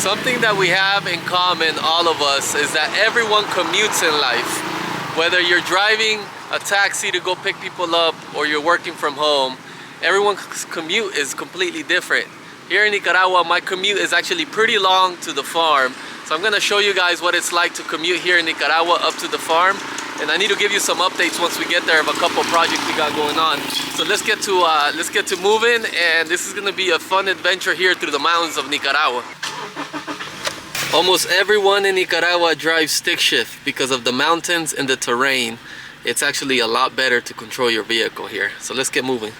Something that we have in common, all of us, is that everyone commutes in life. Whether you're driving a taxi to go pick people up or you're working from home, everyone's commute is completely different. Here in Nicaragua, my commute is actually pretty long to the farm. So I'm gonna show you guys what it's like to commute here in Nicaragua up to the farm. And I need to give you some updates once we get there of a couple projects we got going on. So let's get to moving, and this is gonna be a fun adventure here through the mountains of Nicaragua. Almost everyone in Nicaragua drives stick shift because of the mountains and the terrain. It's actually a lot better to control your vehicle here. So let's get moving.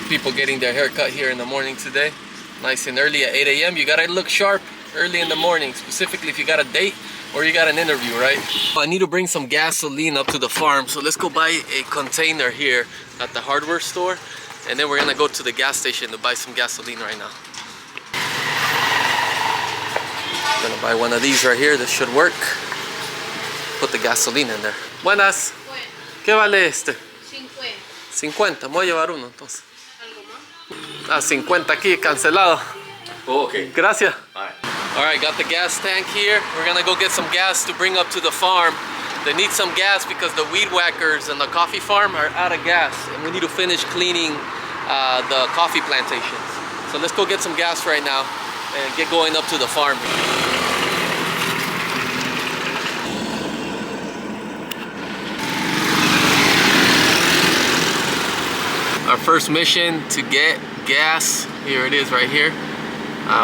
People getting their hair cut here in the morning today. Nice and early at 8 a.m. You gotta look sharp early in the morning, specifically if you got a date or you got an interview, right? I need to bring some gasoline up to the farm, so let's go buy a container here at the hardware store, and then we're gonna go to the gas station to buy some gasoline right now. I'm gonna buy one of these right here. This should work. Put the gasoline in there. Buenas. ¿Qué vale este? 50. 50. Me voy a llevar uno entonces. Ah, 50 aquí, cancelado. Oh, okay. Gracias. All Alright, got the gas tank here. We're gonna go get some gas to bring up to the farm. They need some gas because the weed whackers and the coffee farm are out of gas, and we need to finish cleaning the coffee plantations. So let's go get some gas right now and get going up to the farm. Our first mission to get gas, here it is right here.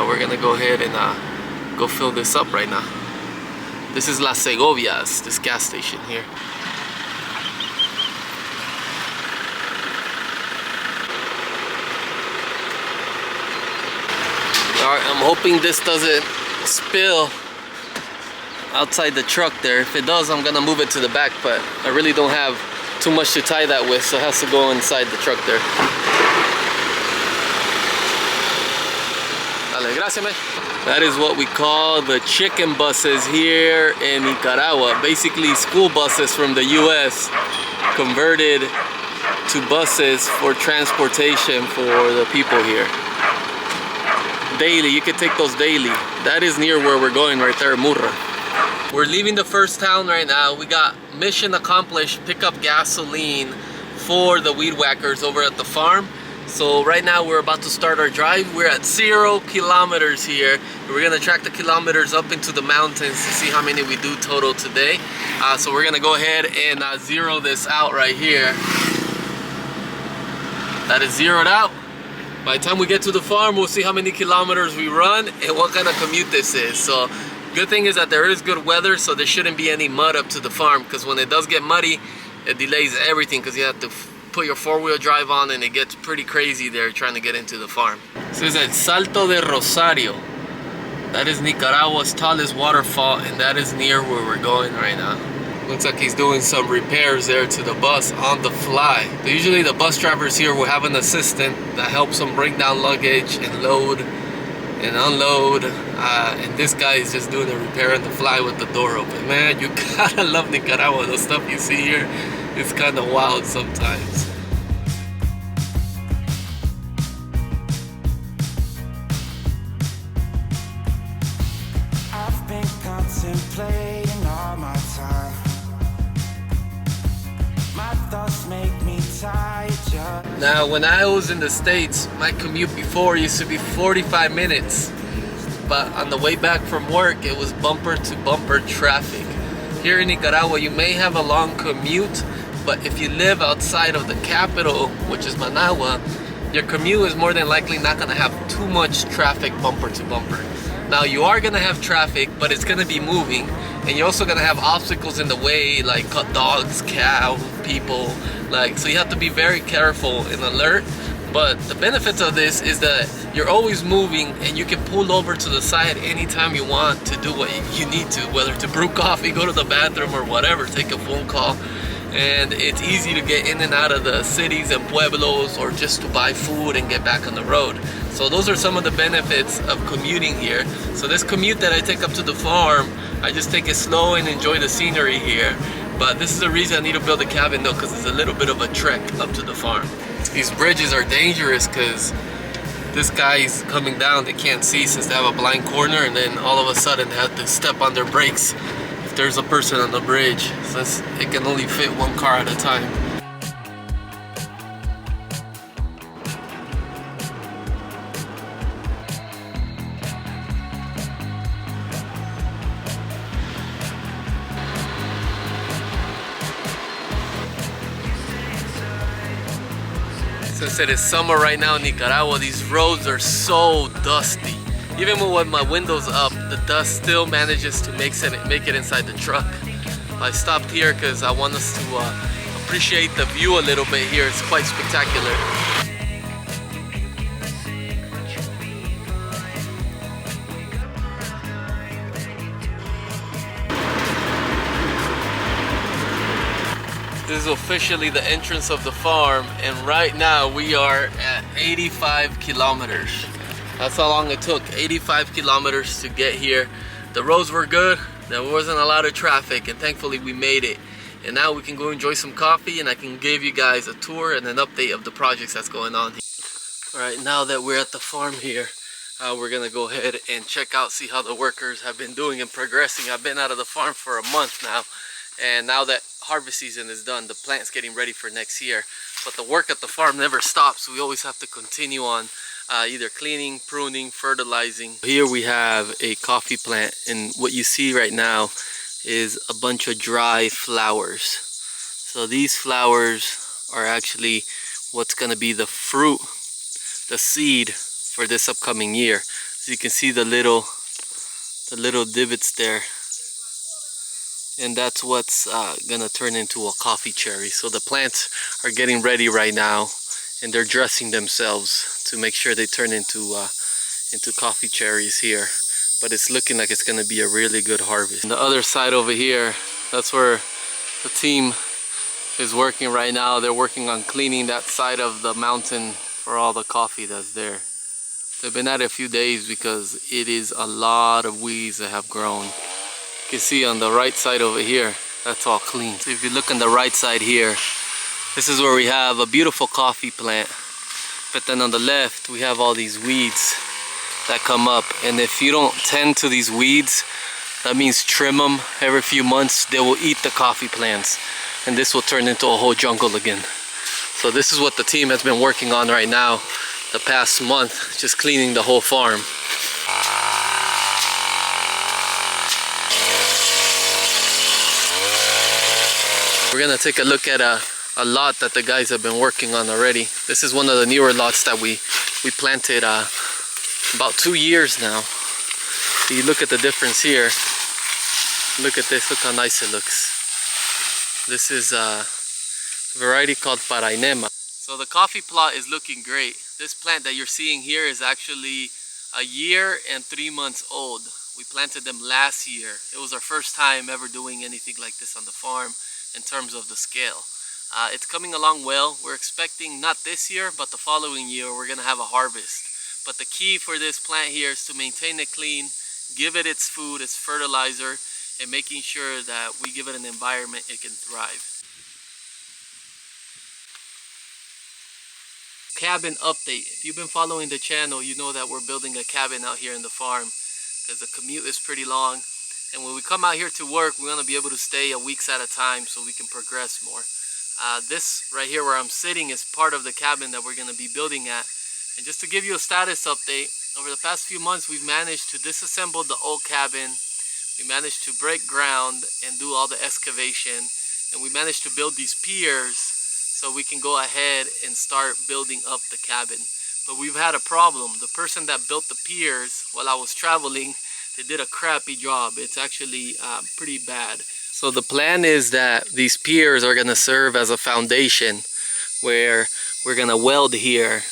We're gonna go ahead and go fill this up right now. This is Las Segovias, this gas station here. Alright, I'm hoping this doesn't spill outside the truck there. If it does, I'm gonna move it to the back, but I really don't have too much to tie that with, so it has to go inside the truck there. Dale, gracias, man. That is what we call the chicken buses here in Nicaragua. Basically school buses from the US converted to buses for transportation for the people here. Daily, you can take those daily. That is near where we're going right there, Murra. We're leaving the first town right now. We got mission accomplished, pick up gasoline for the weed whackers over at the farm. So right now we're about to start our drive. We're at 0 kilometers here. We're gonna track the kilometers up into the mountains to see how many we do total today. So we're gonna go ahead and zero this out right here. That is zeroed out. By the time we get to the farm, we'll see how many kilometers we run and what kind of commute this is. So good thing is that there is good weather, so there shouldn't be any mud up to the farm, because when it does get muddy, it delays everything because you have to put your four-wheel drive on and it gets pretty crazy there trying to get into the farm. This is El Salto de Rosario. That is Nicaragua's tallest waterfall, and that is near where we're going right now. Looks like he's doing some repairs there to the bus on the fly. Usually the bus drivers here will have an assistant that helps them bring down luggage and load and unload, and this guy is just doing a repair on the fly with the door open. Man, you gotta love Nicaragua. The stuff you see here is kind of wild sometimes. I've been contemplating all my time. My thoughts make me tired. Now, when I was in the States, my commute before used to be 45 minutes. But on the way back from work, it was bumper to bumper traffic. Here in Nicaragua, you may have a long commute, but if you live outside of the capital, which is Managua, your commute is more than likely not gonna have too much traffic bumper to bumper. Now, you are gonna have traffic, but it's gonna be moving, and you're also gonna have obstacles in the way, like dogs, cows, people, so you have to be very careful and alert. But the benefits of this is that you're always moving, and you can pull over to the side anytime you want to do what you need to, whether to brew coffee, go to the bathroom, or whatever, take a phone call. And it's easy to get in and out of the cities and pueblos, or just to buy food and get back on the road. So those are some of the benefits of commuting here. So this commute that I take up to the farm, I just take it slow and enjoy the scenery here. But this is the reason I need to build a cabin though, because it's a little bit of a trek up to the farm. These bridges are dangerous because this guy's coming down, they can't see since they have a blind corner, and then all of a sudden they have to step on their brakes if there's a person on the bridge, since it can only fit one car at a time. Since it is summer right now in Nicaragua, these roads are so dusty. Even with my windows up, the dust still manages to make it inside the truck. I stopped here because I want us to appreciate the view a little bit here. It's quite spectacular. This is officially the entrance of the farm, and right now we are at 85 kilometers. That's how long it took, 85 kilometers to get here. The roads were good, there wasn't a lot of traffic, and thankfully we made it. And now we can go enjoy some coffee, and I can give you guys a tour and an update of the projects that's going on here. Alright, now that we're at the farm here, we're gonna go ahead and check out, see how the workers have been doing and progressing. I've been out of the farm for a month now, and now that harvest season is done, the plant's getting ready for next year. But the work at the farm never stops. We always have to continue on either cleaning, pruning, fertilizing. Here we have a coffee plant, and what you see right now is a bunch of dry flowers. So these flowers are actually what's going to be the fruit, the seed for this upcoming year. As you can see the little divots there, and that's what's gonna turn into a coffee cherry. So the plants are getting ready right now, and they're dressing themselves to make sure they turn into coffee cherries here. But it's looking like it's gonna be a really good harvest. On the other side over here, that's where the team is working right now. They're working on cleaning that side of the mountain for all the coffee that's there. They've been at it a few days because it is a lot of weeds that have grown. You can see on the right side over here, that's all clean. So if you look on the right side here, this is where we have a beautiful coffee plant. But then on the left, we have all these weeds that come up. And if you don't tend to these weeds, that means trim them every few months, they will eat the coffee plants. And this will turn into a whole jungle again. So this is what the team has been working on right now, the past month, just cleaning the whole farm. We're gonna take a look at a lot that the guys have been working on already. This is one of the newer lots that we planted about 2 years now. So you look at the difference here. Look at this, look how nice it looks. This is a variety called Parainema. So the coffee plot is looking great. This plant that you're seeing here is actually 1 year and 3 months old. We planted them last year. It was our first time ever doing anything like this on the farm in terms of the scale. It's coming along well. We're expecting not this year, but the following year we're gonna have a harvest. But the key for this plant here is to maintain it clean, give it its food, its fertilizer, and making sure that we give it an environment it can thrive. Cabin update. If you've been following the channel, you know that we're building a cabin out here in the farm because the commute is pretty long. And when we come out here to work, we want to be able to stay a weeks at a time so we can progress more. This right here where I'm sitting is part of the cabin that we're going to be building at. And just to give you a status update, over the past few months we've managed to disassemble the old cabin. We managed to break ground and do all the excavation. And we managed to build these piers so we can go ahead and start building up the cabin. But we've had a problem. The person that built the piers while I was traveling, they did a crappy job. It's actually pretty bad. So the plan is that these piers are gonna serve as a foundation where we're gonna weld here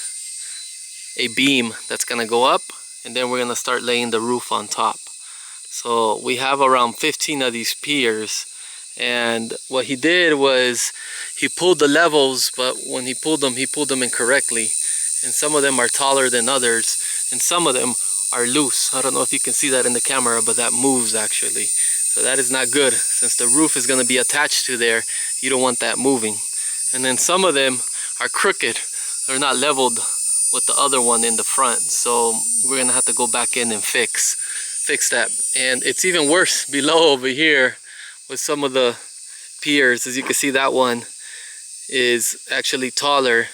a beam that's gonna go up, and then we're gonna start laying the roof on top. So we have around 15 of these piers, and what he did was he pulled the levels, but when he pulled them incorrectly, and some of them are taller than others, and some of them are loose. I don't know if you can see that in the camera, but that moves actually. So that is not good. Since the roof is going to be attached to there, you don't want that moving. And then some of them are crooked. they're not leveled with the other one in the front. So we're gonna have to go back in and fix that. And it's even worse below over here with some of the piers. As you can see, that one is actually taller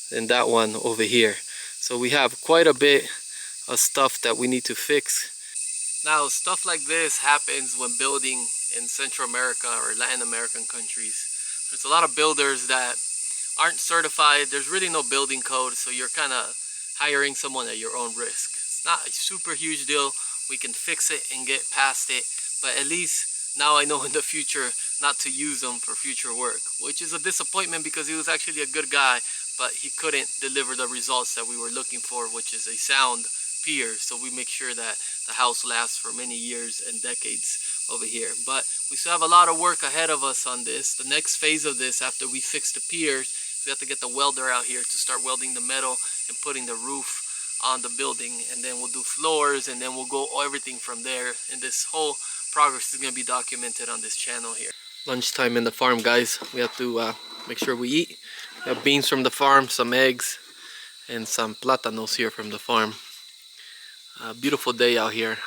than that one over here. So we have quite a bit of stuff that we need to fix. Now, stuff like this happens when building in Central America or Latin American countries. There's a lot of builders that aren't certified. There's really no building code, so you're kind of hiring someone at your own risk. It's not a super huge deal. We can fix it and get past it, but at least now I know in the future not to use them for future work, which is a disappointment because he was actually a good guy, but he couldn't deliver the results that we were looking for, which is a sound pier, so we make sure that the house lasts for many years and decades over here. But we still have a lot of work ahead of us on this. The next phase of this, after we fix the piers, we have to get the welder out here to start welding the metal and putting the roof on the building, and then we'll do floors, and then we'll go everything from there. And this whole progress is going to be documented on this channel here. Lunchtime in the farm, guys. We have to make sure we eat. We have beans from the farm, some eggs, and some plátanos here from the farm. Beautiful day out here.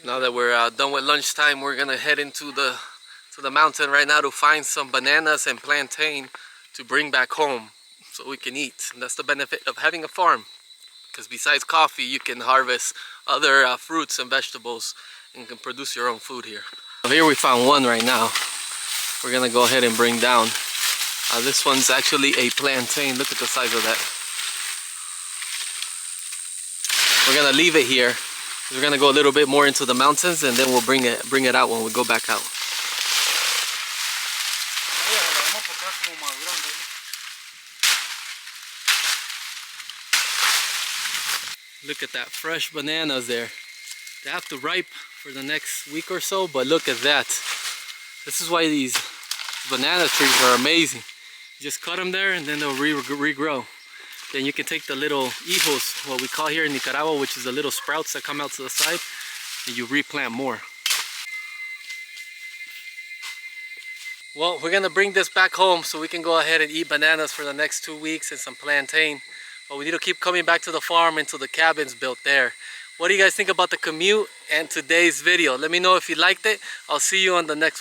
Now that we're done with lunchtime, we're gonna head into the mountain right now to find some bananas and plantain to bring back home so we can eat. And that's the benefit of having a farm, because besides coffee, you can harvest other fruits and vegetables and can produce your own food here. Here we found one right now. We're gonna go ahead and bring down. This one's actually a plantain. Look at the size of that. We're gonna leave it here. We're gonna go a little bit more into the mountains, and then we'll bring it out when we go back out. Look at that, fresh bananas there. They have to ripe for the next week or so, but look at that. This is why these banana trees are amazing. You just cut them there and then they'll regrow. Then you can take the little hijos, what we call here in Nicaragua, which is the little sprouts that come out to the side, and you replant more. Well, we're gonna bring this back home so we can go ahead and eat bananas for the next 2 weeks and some plantain. But we need to keep coming back to the farm until the cabin's built there. What do you guys think about the commute and today's video? Let me know if you liked it. I'll see you on the next one.